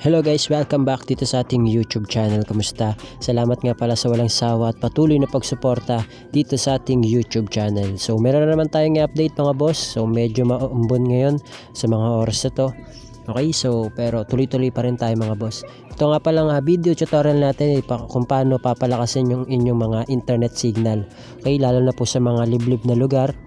Hello guys, welcome back dito sa ating YouTube channel. Kamusta? Salamat nga pala sa walang sawa at patuloy na pagsuporta dito sa ating YouTube channel. So meron na naman tayong update mga boss. So medyo maumbon ngayon sa mga oras na to. Okay, so pero tuloy-tuloy pa rin tayo mga boss. Ito nga palang video tutorial natin kung paano papalakasin yung inyong mga internet signal. Okay, lalo na po sa mga liblib na lugar.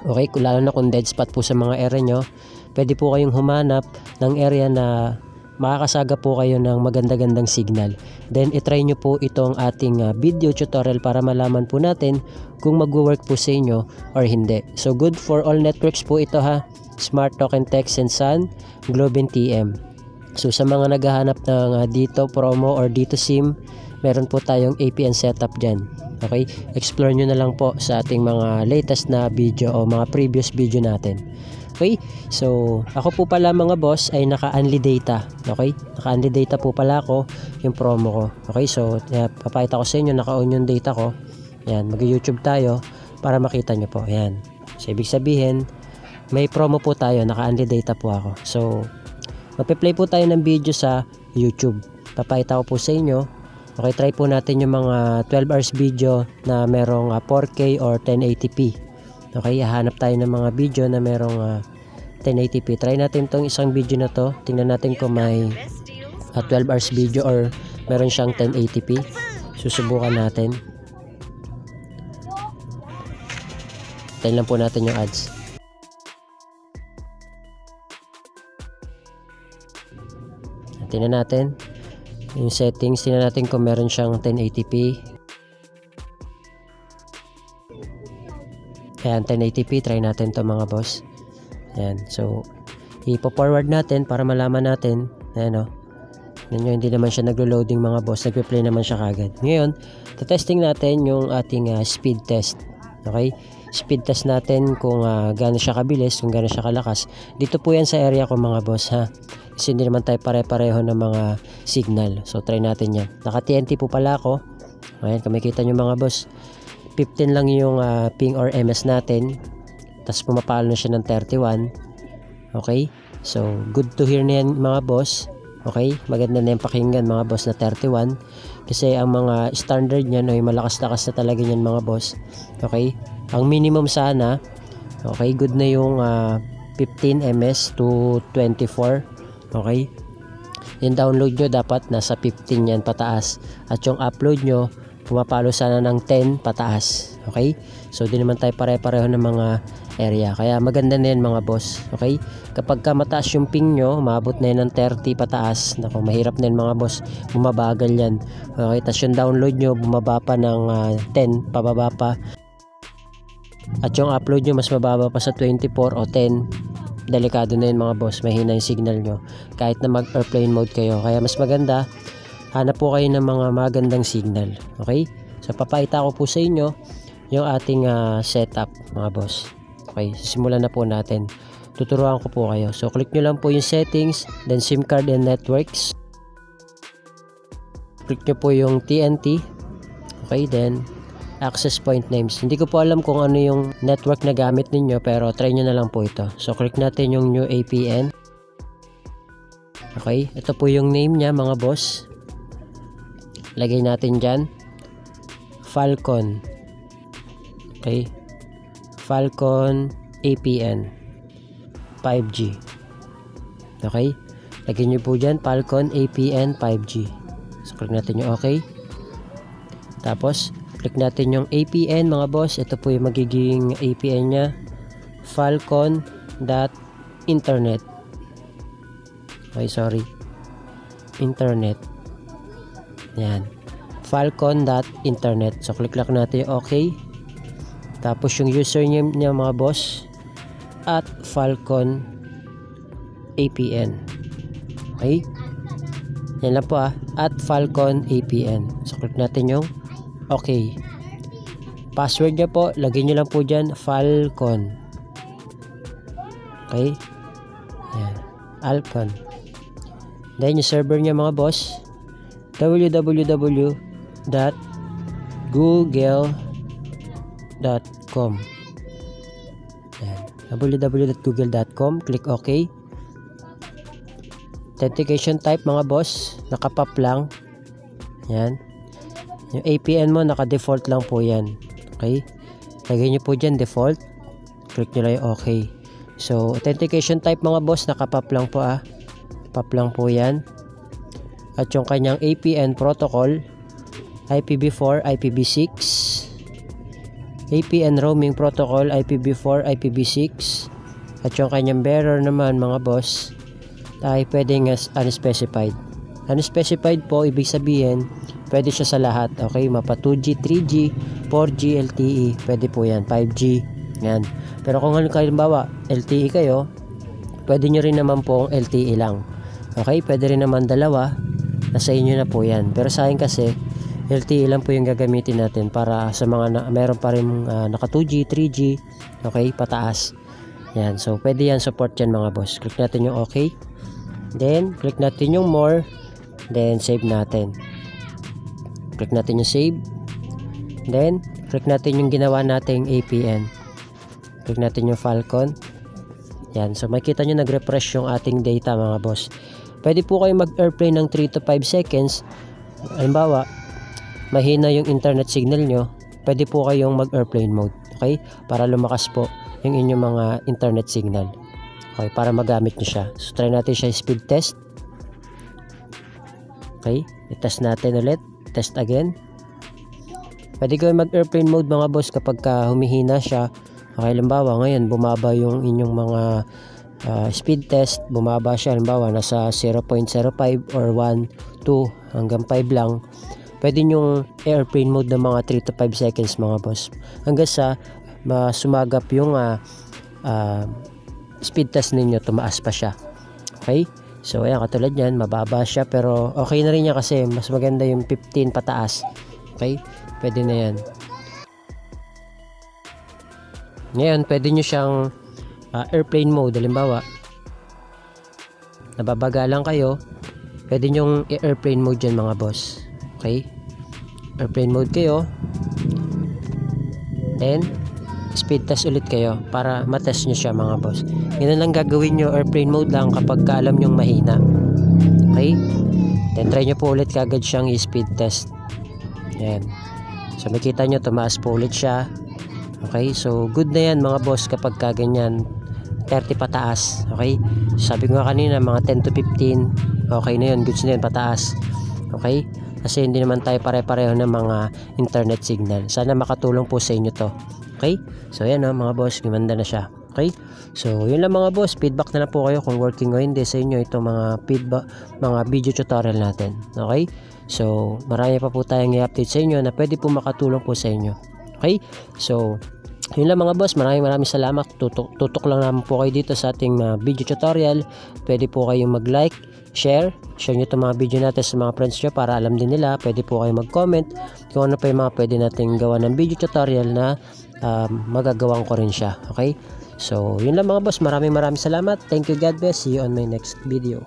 Okay, lalo na kung dead spot po sa mga area nyo. Pwede po kayong humanap ng area na makakasaga po kayo ng maganda-gandang signal. Then itry nyo po itong ating video tutorial para malaman po natin kung magwo-work po sa inyo or hindi. So good for all networks po ito ha. Smart Token Text and Sun, Globe and TM. So sa mga naghahanap ng dito promo or dito SIM, meron po tayong APN setup dyan. Okay, explore nyo na lang po sa ating mga latest na video o mga previous video natin. Okay, so ako po pala mga boss ay naka-unli data. Okay, naka-unli data po pala ako yung promo ko. Okay, so papakita ko sa inyo, naka-on yung data ko. Yan, mag-YouTube tayo para makita nyo po. Yan, so ibig sabihin may promo po tayo, naka-unli data po ako. So magpe-play po tayo ng video sa YouTube. Papakita ko po sa inyo. Okay, try po natin yung mga 12 hours video na merong 4K or 1080p. Okay, hahanap tayo ng mga video na merong 1080p. Try natin tong isang video na to. Tingnan natin kung may 12 hours video or meron siyang 1080p. Susubukan natin. Tayo lang po natin yung ads. Tingnan natin yung settings. Tingnan natin kung meron siyang 1080p. Ayan, 1080p, try natin to mga boss. Ayan, so ipo-forward natin para malaman natin. Ayan o, hindi naman siya naglo-loading mga boss, nagpe-play naman siya kagad. Ngayon, testing natin yung ating speed test. Okay, speed test natin kung gaano siya kabilis, kung gaano siya kalakas. Dito po yan sa area ko mga boss ha, kasi hindi naman tayo pare-pareho ng mga signal. So try natin yan. Naka TNT po pala ako. Ayan, kung makikita nyo mga boss, 15 lang yung ping or MS natin, tapos pumapalo na siya ng 31. Okay, so good to hear na yan mga boss. Okay, maganda na yung pakinggan mga boss na 31, kasi ang mga standard niyan ay malakas-lakas na talaga yan mga boss. Okay, ang minimum sana, okay, good na yung 15 ms to 24. Okay, yung download nyo dapat nasa 15 yan pataas, at yung upload nyo pumapalo sana ng 10 pataas. Okay, so di naman tayo pare-pareho ng mga area, kaya maganda na yan mga boss. Okay, kapag ka mataas yung ping nyo, umabot na yan ng 30 pataas, naku, mahirap na yan mga boss, bumabagal yan. Okay, tapos yung download nyo bumaba pa ng 10 pababa pa, at yung upload nyo mas mababa pa sa 24 o 10, delikado na yun mga boss, mahina yung signal nyo kahit na mag airplane mode kayo. Kaya mas maganda, hanap po kayo ng mga magandang signal. Okay, so papakita ko po sa inyo yung ating setup mga boss. Okay, simulan na po natin. Tuturuan ko po kayo. So click nyo lang po yung settings, then SIM card and networks. Click nyo po yung TNT. Okay, then access point names. Hindi ko po alam kung ano yung network na gamit ninyo, pero try nyo na lang po ito. So click natin yung new APN. Okay, ito po yung name niya mga boss. Lagay natin dyan Falcon. Okay, Falcon APN 5G. Okay, lagay nyo po dyan Falcon APN 5G. So click natin yung okay, tapos click natin yung APN mga boss. Ito po yung magiging APN nya, Falcon.internet. Okay, sorry, internet. Yan, Falcon.internet. So click lang natin yung okay, tapos yung username niya mga boss at Falcon APN. Okay, yan lang po at Falcon APN. So click natin yung okay. Password niya po, lagay nyo lang po dyan Falcon. Okay, yan, Falcon. Then yung server niya mga boss, www.google.com. www.google.com. Click OK. Authentication type mga boss, naka-pop lang. Yan. Yung APN mo, naka-default lang po yan. Okay? Lagay nyo po dyan, default. Click nyo lang yung okay. So, authentication type mga boss, naka-pop lang po Pop lang po yan. At yung kanyang APN protocol, IPv4, IPv6. APN roaming protocol, IPv4, IPv6. At yung kanyang bearer naman mga boss, ay pwedeng as unspecified. Unspecified po, ibig sabihin, pwede siya sa lahat. Okay, mapa 2G, 3G, 4G, LTE, pwede po yan, 5G, yan. Pero kung halimbawa, LTE kayo, pwede nyo rin naman po LTE lang. Okay, pwede rin naman dalawa, nasa inyo na po yan. Pero sa akin kasi, LTE lang po yung gagamitin natin para sa mga meron pa rin naka 2G, 3G, okay, pataas. Yan, so pwede yan, support yan mga boss. Click natin yung okay. Then, click natin yung more. Then, save natin. Click natin yung save. Then, click natin yung ginawa nating APN. Click natin yung Falcon. Yan, so makita nyo nag-refresh yung ating data mga boss. Pwede po kayo mag-airplane ng 3 to 5 seconds. Halimbawa, mahina yung internet signal nyo, pwede po kayong mag-airplane mode. Okay? Para lumakas po yung inyong mga internet signal. Okay, para magamit nyo siya. So, try natin siya speed test. Okay, i-test natin ulit. Test again. Pwede kayo mag-airplane mode mga boss kapag humihina siya. Okay, halimbawa ngayon bumaba yung inyong mga speed test. Bumaba siya, halimbawa nasa 0.05 or 1, 2 hanggang 5 lang. Pwede nyong airplane mode ng mga 3 to 5 seconds mga boss. Hanggang sa sumagap yung speed test ninyo, tumaas pa siya. Okay? So, ayan, katulad yan, mababa siya, pero okay na rin niya kasi mas maganda yung 15 pataas. Okay? Pwede na yan. Ngayon, pwede nyo siyang airplane mode. Halimbawa, nababagalan kayo, pwede nyong airplane mode dyan mga boss. Okay? Airplane mode kayo. Then, speed test ulit kayo para matest nyo siya mga boss. Ganun lang gagawin nyo, airplane mode lang kapag alam nyong mahina. Okay? Then try nyo po ulit kagad siyang speed test. Ayan. So makita nyo tumaas po ulit siya. Okay? So good na yan mga boss kapag kaganyan 30 pataas. Okay? Sabi ko nga kanina mga 10 to 15. Okay na yun. Goods na yun pataas. Okay? Kasi hindi naman tayo pare-pareho ng mga internet signal. Sana makatulong po sa inyo to. Okay? So yan mga boss, gumanda na siya. Okay? So yun lang mga boss, feedback na lang po kayo kung working o hindi sa inyo itong mga feedback, mga video tutorial natin. Okay? So marami pa po tayong i-update sa inyo na pwede po makatulong po sa inyo. Okay? So yun lang mga boss, maraming salamat. Tutok lang naman po kayo dito sa ating video tutorial. Pwede po kayong mag-like, share nyo itong mga video natin sa mga friends nyo para alam din nila. Pwede po kayong mag-comment kung ano pa yung mga pwede natin gawa ng video tutorial na magagawan ko rin siya. Okay? So, yun lang mga boss. Maraming salamat. Thank you, God bless. See you on my next video.